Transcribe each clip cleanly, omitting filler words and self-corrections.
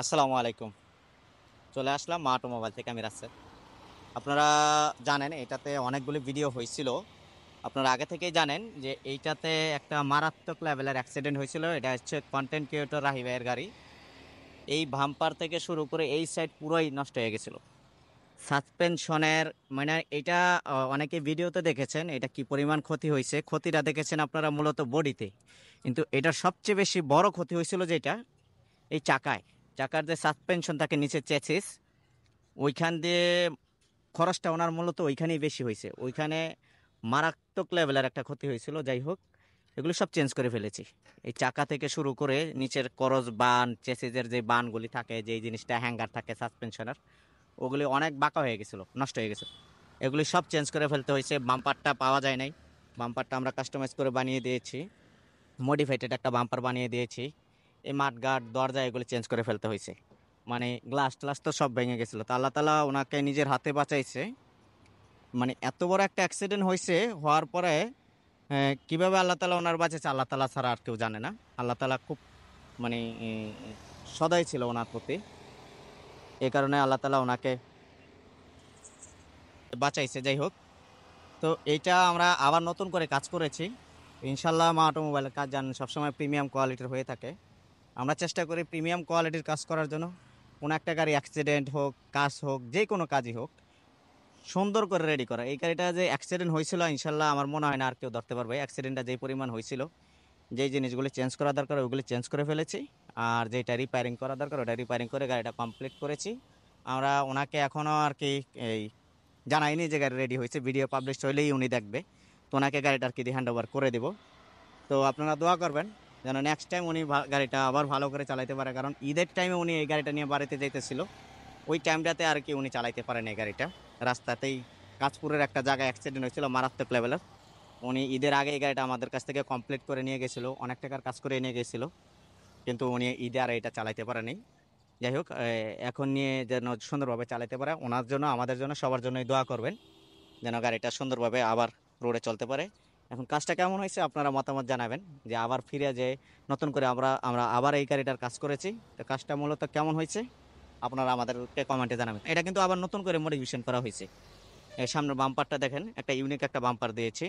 আসসালামু আলাইকুম। চলে আসলাম মা অটোমোবাইল থেকে, আমি রাসেল। আপনারা জানেন এটাতে অনেকগুলি ভিডিও হয়েছিল। আপনারা আগে থেকেই জানেন যে এইটাতে একটা মারাত্মক লেভেলের অ্যাক্সিডেন্ট হয়েছিল। এটা হচ্ছে কন্টেন্ট ক্রিয়েটর রাহি ভাইয়ের গাড়ি। এই বাম্পার থেকে শুরু করে এই সাইড পুরোই নষ্ট হয়ে গেছিল। সাসপেনশনের মানে এটা অনেকে ভিডিওতে দেখেছেন এটা কি পরিমাণ ক্ষতি হয়েছে। ক্ষতিটা দেখেছেন আপনারা মূলত বডিতে, কিন্তু এটার সবচেয়ে বেশি বড় ক্ষতি হয়েছিল যেটা এই চাকায়। চাকার যে সাসপেনশন থাকে নিচে চেসিস, ওইখান দিয়ে খরচটা ওনার মূলত ওইখানেই বেশি হয়েছে। ওইখানে মারাত্মক লেভেলের একটা ক্ষতি হয়েছিল। যাই হোক, এগুলো সব চেঞ্জ করে ফেলেছি। এই চাকা থেকে শুরু করে নিচের করজ বান, চেসিসের যে বানগুলি থাকে, যেই জিনিসটা হ্যাঙ্গার থাকে সাসপেনশনের, ওগুলি অনেক বাঁকা হয়ে গেছিলো, নষ্ট হয়ে গেছে। এগুলি সব চেঞ্জ করে ফেলতে হয়েছে। বাম্পারটা পাওয়া যায় নাই, বাম্পারটা আমরা কাস্টমাইজ করে বানিয়ে দিয়েছি, মডিফাইড একটা বাম্পার বানিয়ে দিয়েছি। এই মাঠগার্ড দরজা এগুলি চেঞ্জ করে ফেলতে হয়েছে। মানে গ্লাস ট্লাস তো সব ভেঙে গেছিলো, তো আল্লাহ তালা ওনাকে নিজের হাতে বাঁচাইছে। মানে এত বড় একটা অ্যাক্সিডেন্ট হয়েছে, হওয়ার পরে কিভাবে আল্লাহ তালা ওনার বাঁচেছে আল্লাহ তালা ছাড়া আর কেউ জানে না। আল্লাহ তালা খুব মানে সদয় ছিল ওনার প্রতি, এই কারণে আল্লাহ তালা ওনাকে বাঁচাইছে। যাই হোক, তো এইটা আমরা আবার নতুন করে কাজ করেছি। ইনশাল্লাহ মা অটোমোবাইলের কাজ জানেন সবসময় প্রিমিয়াম কোয়ালিটির হয়ে থাকে। আমরা চেষ্টা করি প্রিমিয়াম কোয়ালিটির কাজ করার জন্য। কোনো একটা গাড়ি অ্যাক্সিডেন্ট হোক, কাজ হোক, যে কোনো কাজই হোক, সুন্দর করে রেডি করা। এই গাড়িটা যে অ্যাক্সিডেন্ট হয়েছিল, ইনশাল্লাহ আমার মনে হয় না আর কেউ ধরতে পারবে। অ্যাক্সিডেন্টটা যেই পরিমাণ হয়েছিল, যেই জিনিসগুলি চেঞ্জ করা দরকার ওইগুলি চেঞ্জ করে ফেলেছি। আর যেটা রিপেয়ারিং করা দরকার ওটা রিপেয়ারিং করে গাড়িটা কমপ্লিট করেছি। আমরা ওনাকে এখনও আর কি এই জানাইনি যে গাড়ি রেডি হয়েছে। ভিডিও পাবলিশ হইলেই উনি দেখবে, তো ওনাকে গাড়িটা আর কি হ্যান্ড ওভার করে দেবো। তো আপনারা দোয়া করবেন যেন নেক্সট টাইম উনি গাড়িটা আবার ভালো করে চালাতে পারে, কারণ ঈদের টাইমে উনি এই গাড়িটা নিয়ে বাড়িতে যাইতেছিল। ওই টাইমটাতে আর কি উনি চালাইতে পারেন এই গাড়িটা। রাস্তাতেই কাঁচপুরের একটা জায়গায় অ্যাক্সিডেন্ট হয়েছিল মারাত্মক লেভেলের। উনি ঈদের আগে এই গাড়িটা আমাদের কাছ থেকে কমপ্লিট করে নিয়ে গেছিলো, অনেক টাকার কাজ করে নিয়ে গেছিলো, কিন্তু উনি ঈদে আর এটা চালাইতে পারেনি। যাই হোক, এখন নিয়ে যেন সুন্দরভাবে চালাতে পারে, ওনার জন্য আমাদের জন্য সবার জন্যই দোয়া করবেন যেন গাড়িটা সুন্দরভাবে আবার রোডে চলতে পারে। এখন কাজটা কেমন হয়েছে আপনারা মতামত জানাবেন, যে আবার ফিরে যে নতুন করে আমরা আমরা আবার এই গাড়িটার কাজ করেছি, তো কাজটা মূলত কেমন হয়েছে আপনারা আমাদেরকে কমেন্টে জানাবেন। এটা কিন্তু আবার নতুন করে মডিফিকেশন করা হয়েছে। এই সামনের বাম্পারটা দেখেন, একটা ইউনিক একটা বাম্পার দিয়েছি।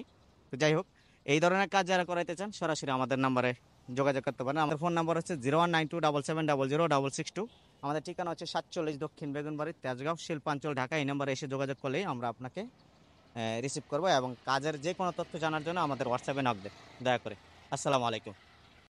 তো যাই হোক, এই ধরনের কাজ যারা করাইতে চান সরাসরি আমাদের নাম্বারে যোগাযোগ করতে পারেন। আমাদের ফোন নাম্বার হচ্ছে 01927700662। আমাদের ঠিকানা হচ্ছে 47 দক্ষিণ বেগুনবাড়ি, তেজগাঁও, শিল্পাঞ্চল, ঢাকা। এই নাম্বারে এসে যোগাযোগ করলেই আমরা আপনাকে রিসিভ করবো, এবং কাজের যে কোনো তথ্য জানার জন্য আমাদের হোয়াটসঅ্যাপে নক দেন দয়া করে। আসসালামু আলাইকুম।